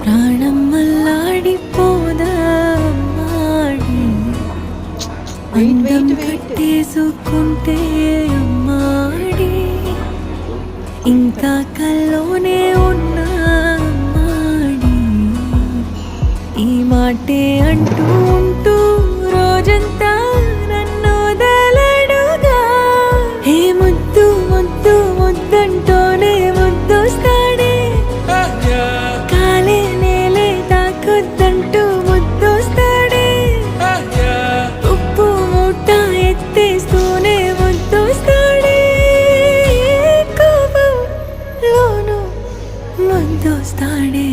ప్రాణం మల్లాడిపోదా అమ్మాడి అందం కట్టేసుకుంటే అమ్మాడి ఇంకా కల్లోనే ఉన్నా అమ్మాడి ఈ మాటే అంటూ ఉంటూ రోజంతా నన్ను వదలడుగా హే ముద్దు ముద్దు ముద్దంటూనే ముద్దొస్తాడే కాలే నేలే తాకొద్దంటూ ముద్దొస్తాడే ఉప్పు మూట ఎత్తేస్తూనే ముద్దొస్తాడే కోపంలోనూ ముద్దొస్తాడే